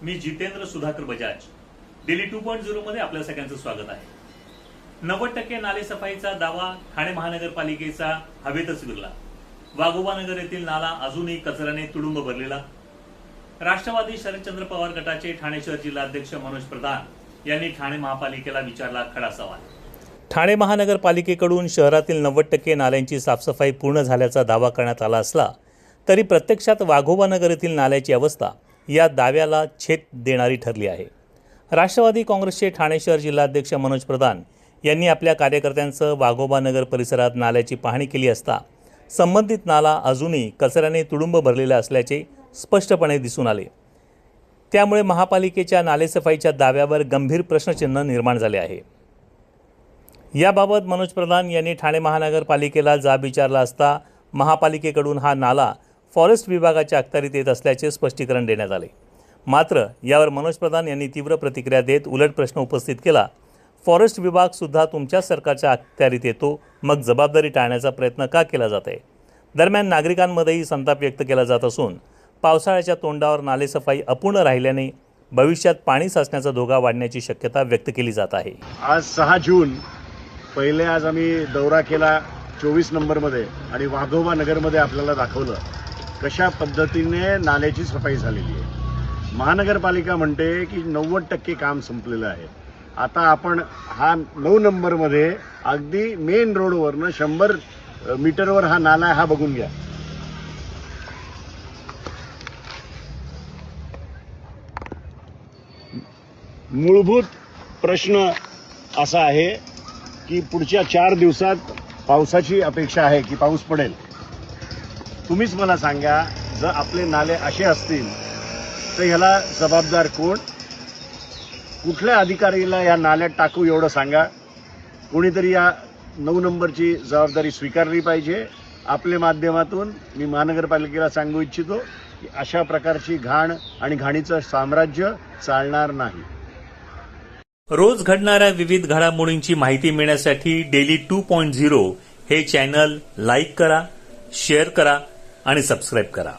मी Jitendra Sudhakar Bajaj. Daily 2.0 मध्ये आपल्या सगळ्यांचं स्वागत आहे. 90% नालेसफाईचा दावा ठाणे महानगरपालिकेचा हवेतच विरला. वाघोबानगर येथील नाला अजूनही कचऱ्याने तुडुंब भरलेला. राष्ट्रवादी शरदचंद्र पवार गटाचे ठाणे शहर जिल्हाध्यक्ष मनोज प्रधान यांनी ठाणे महापालिकेला विचारला खडा सवाल. ठाणे महानगरपालिकेकडून शहरातील 90% नाल्यांची साफसफाई पूर्ण झाल्याचा दावा करण्यात आला असला तरी प्रत्यक्षात वाघोबानगर येथील नाल्याची अवस्था या दाव्याला छेद देणारी ठरली आहे. राष्ट्रवादी काँग्रेसचे ठाणे शहर जिल्हाध्यक्ष मनोज प्रधान यांनी आपल्या कार्यकर्त्यांसह वाघोबानगर परिसरात नाल्याची पाहणी केली असता संबंधित नाला अजूनही कचऱ्याने तुडुंब भरलेला असल्याचे स्पष्टपणे दिसून आले. त्यामुळे महापालिकेच्या नालेसफाईच्या दाव्यावर गंभीर प्रश्नचिन्ह निर्माण झाले आहे. याबाबत मनोज प्रधान यांनी ठाणे महानगरपालिकेला जाब विचारला असता महापालिकेकडून हा नाला फॉरेस्ट विभागाच्या अखत्यारीत येत असल्याचे स्पष्टीकरण देण्यात आले. मात्र यावर मनोज प्रधान यांनी तीव्र प्रतिक्रिया देत उलट प्रश्न उपस्थित केला. फॉरेस्ट विभाग सुद्धा तुमच्या सरकारच्या अखत्यारीत येतो, मग जबाबदारी टाळण्याचा प्रयत्न का केला जात आहे? दरम्यान नागरिकांमध्येही संताप व्यक्त केला जात असून पावसाळ्याच्या तोंडावर नालेसफाई अपूर्ण राहिल्याने भविष्यात पाणी साचण्याचा धोका वाढण्याची शक्यता व्यक्त केली जात आहे. आज 6 जून पहिले आज आम्ही दौरा केला 24 नंबरमध्ये आणि वाघोबा नगरमध्ये आपल्याला दाखवलं कशा पद्धतीने नाल्याची सफाई झालेली आहे. महानगरपालिका म्हणते की 90% काम संपलेलं आहे. आता आपण हा 9 नंबरमध्ये अगदी मेन रोडवरनं 100 मीटरवर हा नाला आहे, हा बघून घ्या. मूलभूत प्रश्न असा आहे की पुढच्या 4 दिवसात पावसाची अपेक्षा आहे की पाऊस पडेल. तुम्हीच मला सांगा, जर आपले नाले असे असतील तर ह्याला जबाबदार कोण? कुठल्या अधिकारीला या नाल्यात टाकू एवढं सांगा. कोणीतरी या 9 नंबरची जबाबदारी स्वीकारली पाहिजे. आपल्या माध्यमातून मी महानगरपालिकेला सांगू इच्छितो की अशा प्रकारची घाण आणि घाणीचं साम्राज्य चालणार नाही. रोज घडणाऱ्या विविध घडामोडींची माहिती मिळण्यासाठी डेली 2.0 हे चॅनल लाईक करा, शेअर करा आणि सबस्क्राईब करा.